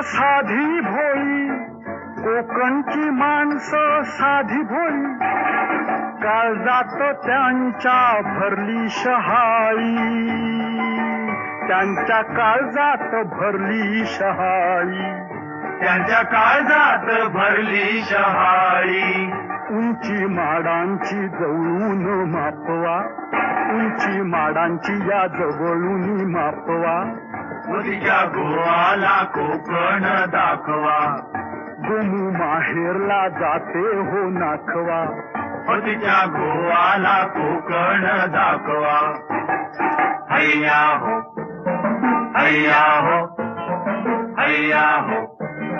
साधी भोळी, कोकणची माणसं साधी भोळी, काळजात त्यांच्या भरली शहाळी, त्यांच्या काळजात भरली शहाळी, त्यांच्या काळजात भरली शहाळी. उंची माडांची जवळून मापवा, उंची माडांची या जवळून मापवा, उद्या गोवाला कोकण दाखवा, गोमू माहेरला जाते हो नाखवा, उद्या गोवाला कोकण दाखवा. हैया हो, हैया हो, हैया हो.